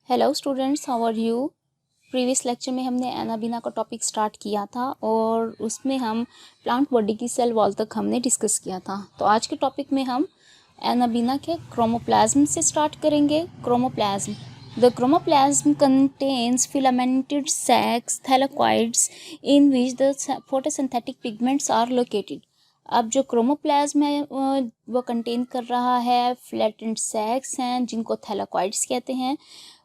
Hello students, how are you. Previous lecture में हमने anabaena का टॉपिक स्टार्ट किया था और उसमें हम प्लांट बॉडी की सेल वॉल तक हमने डिस्कस किया था। तो आज के टॉपिक में हम एनाबीना के क्रोमोप्लाज्म से स्टार्ट करेंगे। Chromoplasm, the chromoplasm contains filamented sacs thylakoids in which the photosynthetic pigments are located. अब जो क्रोमोप्लाज्म है वो कंटेन कर रहा है फ्लैटेंड सैक्स हैं जिनको थैलेकॉइड्स कहते हैं।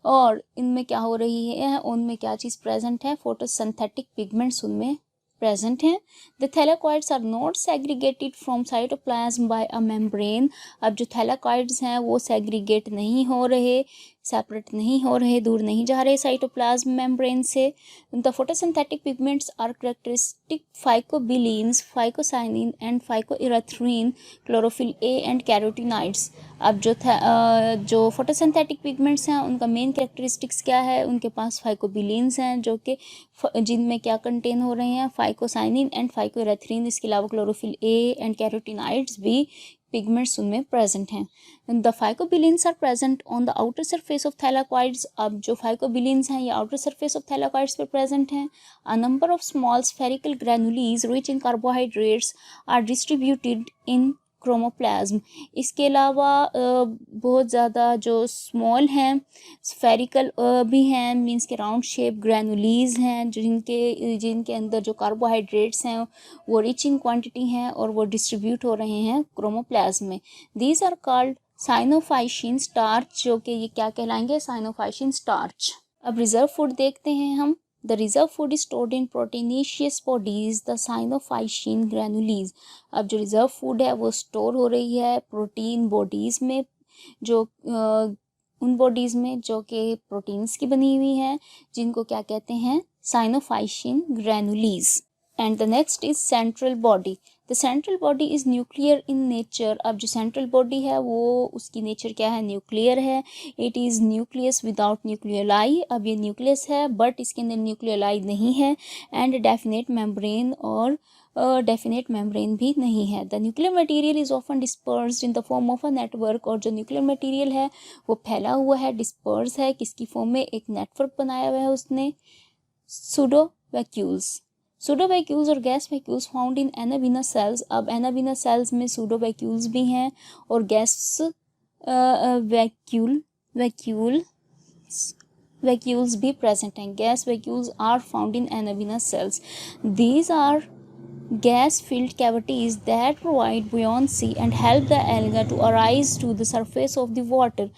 और इनमें क्या हो रही है, उनमें क्या चीज़ प्रेजेंट है, फोटोसिंथेटिक पिगमेंट्स उनमें प्रेजेंट हैं। The thylakoids are not segregated from cytoplasm by a membrane. अब जो थैलेकॉइड्स हैं वो सेग्रीगेट नहीं हो रहे, सेपरेट नहीं हो रहे, दूर नहीं जा रहे साइटोप्लाज्म मेम्ब्रेन से। The photosynthetic pigments are characteristic phycobilins, phycocyanin and phycoerythrin, chlorophyll a and carotenoids. अब जो फोटोसिंथेटिक पिगमेंट्स हैं उनका मेन कैरेक्टरिस्टिक्स क्या है, उनके पास फाइकोबिलीन्स हैं जो कि जिनमें क्या कंटेन हो रहे हैं, फाइकोसाइनिन एंड फाइकोइरेथ्रिन। इसके अलावा क्लोरोफिल ए एंड कैरोटीनॉइड्स भी पिगमेंट्स उनमें प्रेजेंट हैं। The phycobilins are present on the outer surface of thylakoids. अब जो फाइकोबिलीन्स हैं ये आउटर सरफेस ऑफ थैलेकॉइड्स पर प्रेजेंट हैं। A number of small spherical granules rich in carbohydrates are distributed in chromoplasm. इसके अलावा बहुत ज़्यादा जो स्मॉल हैं, स्फेरिकल भी हैं, मींस के राउंड शेप ग्रैनुलीज हैं जिनके अंदर जो कार्बोहाइड्रेट्स हैं वो रिच इन क्वांटिटी हैं और वो डिस्ट्रीब्यूट हो रहे हैं क्रोमोप्लाज्म में। दीज आर कॉल्ड साइनोफाइशिन स्टार्च, जो कि ये क्या कहलाएंगे, साइनोफाइशिन स्टार्च। अब रिजर्व फूड देखते हैं हम। The reserve food is stored in proteinaceous bodies, the साइनोफाइशिन granules। अब जो रिजर्व फूड है वो स्टोर हो रही है प्रोटीन बॉडीज में, जो उन बॉडीज में जो कि प्रोटीन्स की बनी हुई हैं, जिनको क्या कहते हैं, cyanophycin granules. And the next is central body. The central body is nuclear in nature. अब जो सेंट्रल बॉडी है वो उसकी नेचर क्या है, न्यूक्लियर है। It is nucleus without nucleoli. अब ये न्यूक्लियस है बट इसके अंदर न्यूक्लियोलाई नहीं है। एंड डेफिनेट मेम्ब्रेन और डेफिनेट मेम्ब्रेन भी नहीं है। The nuclear material is often dispersed in the form of a network. और जो न्यूक्लियर मटेरियल है वो फैला हुआ है, डिस्पर्स है, किसकी फॉर्म में, एक नेटवर्क बनाया हुआ है उसने, सूडो वैक्यूल्स। सूडो वैक्यूल्स और gas vacuoles found in Anabaena cells. अब एनाबीना सेल्स में सूडो वैक्यूल्स भी हैं और गैस वैक्यूल्स भी प्रेजेंट हैं। Gas vacuoles are found in Anabaena cells. These are gas filled cavities that provide buoyancy and help the alga to arise to the surface of the water।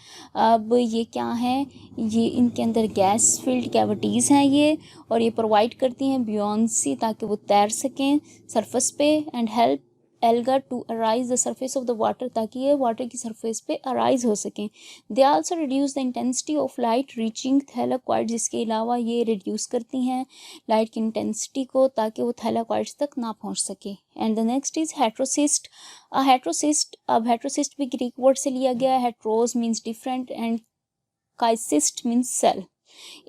अब ये क्या है, ये इनके अंदर गैस फील्ड कैविटीज़ हैं ये, और ये प्रोवाइड करती हैं buoyancy ताकि वो तैर सकें सरफेस पे, and help alga to arise the surface of the water, ताकि ये वाटर की सरफेस पे अराइज हो सकें। They also reduce the intensity of light reaching thylakoids. इसके अलावा ये रिड्यूस करती हैं लाइट की इंटेंसिटी को ताकि वो थैलेकॉइड्स तक ना पहुंच सके। And the next is heterocyst. A heterocyst, अब हेट्रोसिस्ट भी ग्रीक वर्ड से लिया गया है। Heteros means different and kystis means cell.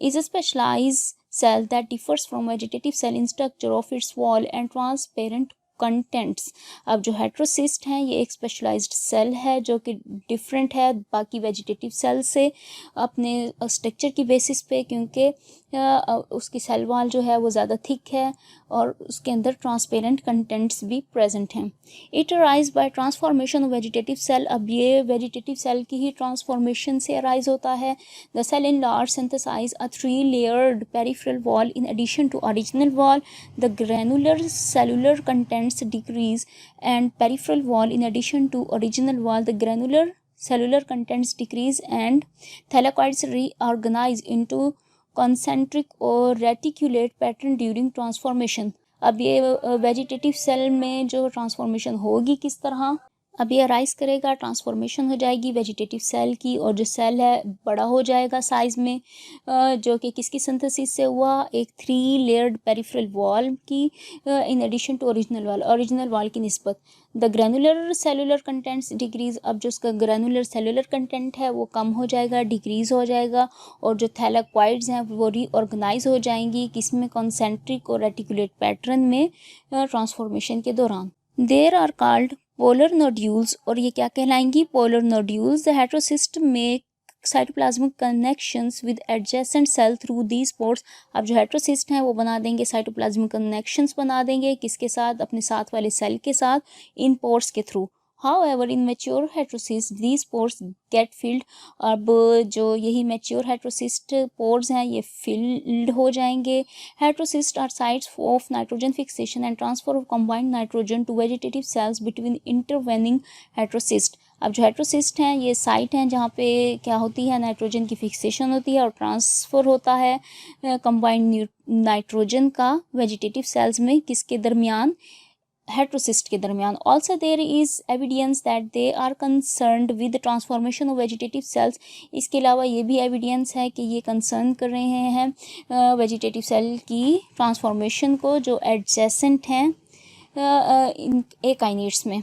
is a specialized cell that differs from vegetative cell in structure of its wall and transparent contents. अब जो heterocyst हैं ये एक स्पेशलाइज्ड सेल है जो कि डिफरेंट है बाकी वेजिटेटिव सेल से अपने स्ट्रक्चर की बेसिस पे, क्योंकि उसकी सेल वॉल जो है वो ज़्यादा थिक है और उसके अंदर ट्रांसपेरेंट कंटेंट्स भी प्रेजेंट हैं। It arise by transformation of vegetative cell. अब ये वेजिटेटिव सेल की ही ट्रांसफॉर्मेशन से अराइज होता है। The cell enlarge synthesise a 3 layered peripheral wall in addition to original wall. The granular cellular contents decrease and peripheral wall in addition to original wall. The granular cellular contents decrease and thylakoids reorganize into concentric or reticulate pattern during transformation। अब ये vegetative cell में जो transformation होगी किस तरह, अब ये arise करेगा, ट्रांसफॉर्मेशन हो जाएगी वेजिटेटिव सेल की और जो सेल है बड़ा हो जाएगा साइज़ में, जो कि किसकी सिंथेसिस से हुआ, एक 3 लेयर्ड पेरिफेरल वॉल की in addition to original wall की निस्बत। The granular cellular contents decrease. अब जो उसका ग्रैनुलर सेलुलर कंटेंट है वो कम हो जाएगा, डिक्रीज हो जाएगा, और जो थैलेकॉइड्स हैं वो रीऑर्गेनाइज हो जाएंगी किसमें, कॉन्सेंट्रिक और रेटिकुलेट पैटर्न में ट्रांसफॉर्मेशन के दौरान। There are called polar nodules, और ये क्या कहलाएंगी, polar nodules. The heterocyst make cytoplasmic connections with adjacent cell through these pores। अब जो हेट्रोसिस्ट हैं वो बना देंगे साइटोप्लाज्मिक कनेक्शंस बना देंगे, किसके साथ, अपने साथ वाले सेल के साथ, इन पोर्स के through. However, in mature heterocysts, these pores get filled। अब जो यही mature heterocyst pores हैं ये filled हो जाएंगे। Heterocysts are sites of nitrogen fixation and transfer of combined nitrogen to vegetative cells between intervening heterocysts। अब जो हेट्रोसिस्ट हैं ये साइट हैं जहाँ पे क्या होती है, नाइट्रोजन की फिक्सेशन होती है और ट्रांसफ़र होता है कंबाइंड नाइट्रोजन का वेजिटेटिव सेल्स में, किसके दरमियान, हेट्रोसिस्ट के दरमियान। Also there is evidence that they are concerned with transformation of vegetative cells. इसके अलावा ये भी एविडेंस है कि ये कंसर्न कर रहे हैं वेजिटेटिव सेल की ट्रांसफॉर्मेशन को जो एडजेसेंट हैं एकाइनेट्स में।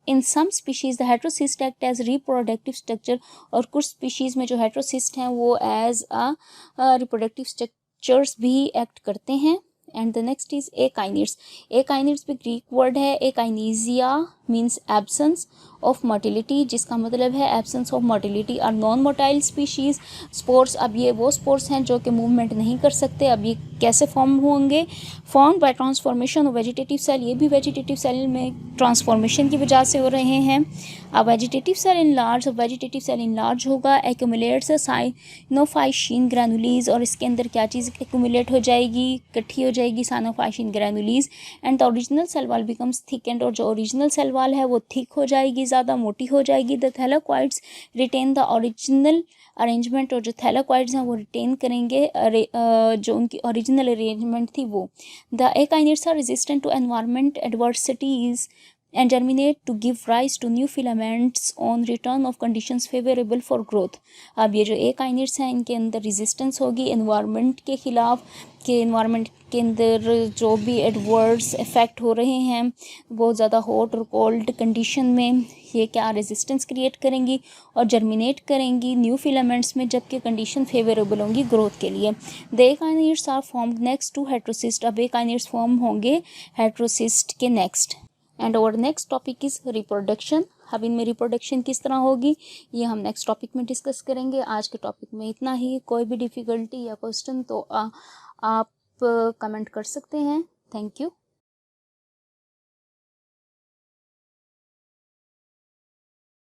In some species the heterocyst act as reproductive structure. और कुछ स्पीशीज़ में जो हेट्रोसिस्ट हैं वो एज रिप्रोडक्टिव स्ट्रक्चर्स भी एक्ट करते हैं। And the next is akinetes. Akinetes भी ग्रीक वर्ड है। Akinesia means absence of motility, जिसका मतलब है एब्सेंस ऑफ मोटिलिटी और नॉन मोटाइल स्पीशीज़। स्पोर्स, अब ये वो स्पोर्स हैं जो कि मूवमेंट नहीं कर सकते। अब ये कैसे फॉर्म होंगे, form by transformation of vegetative cell. ये भी वेजिटेटिव सेल में ट्रांसफॉर्मेशन की वजह से हो रहे हैं। अब वेजिटेटिव सेल इन लार्ज होगा, एक्यूमुलेट्स साइनोफाइशिन ग्रैनुलीज, और इसके अंदर क्या चीज़ एक्यूमुलेट हो जाएगी, इकट्ठी हो जाएगी, cyanophycin granules. And the original cell wall becomes thickened, और जो ओरिजिनल सेल वॉल है वो थिक हो जाएगी, ज़्यादा मोटी हो जाएगी। The thylakoids retain the original arrangement, और जो थैलाकोइड्स हैं वो रिटेन करेंगे जो उनकी ओरिजिनल अरेंजमेंट थी वो। The akinetes are resistant to environment adversities and germinate to give rise to new filaments on return of conditions favorable for growth। अब ये जो एकाइनेट्स हैं इनके अंदर रेजिस्टेंस होगी एनवायरनमेंट के ख़िलाफ़, कि एनवायरनमेंट के अंदर जो भी एडवर्स इफ़ेक्ट हो रहे हैं बहुत ज़्यादा हॉट और कोल्ड कंडीशन में, ये क्या रेजिस्टेंस क्रिएट करेंगी और जर्मिनेट करेंगी न्यू फिलामेंट्स में, जबकि कंडीशन फेवरेबल होंगी ग्रोथ के लिए। The akinetes are formed next to heterocyst. अब एकाइनेट्स फॉर्म होंगे हेट्रोसिस्ट के नेक्स्ट। एंड और नेक्स्ट टॉपिक इज़ रिप्रोडक्शन। अब इनमें रिप्रोडक्शन किस तरह होगी ये हम नेक्स्ट टॉपिक में डिस्कस करेंगे। आज के टॉपिक में इतना ही। कोई भी डिफ़िकल्टी या क्वेश्चन तो आप कमेंट कर सकते हैं। Thank you.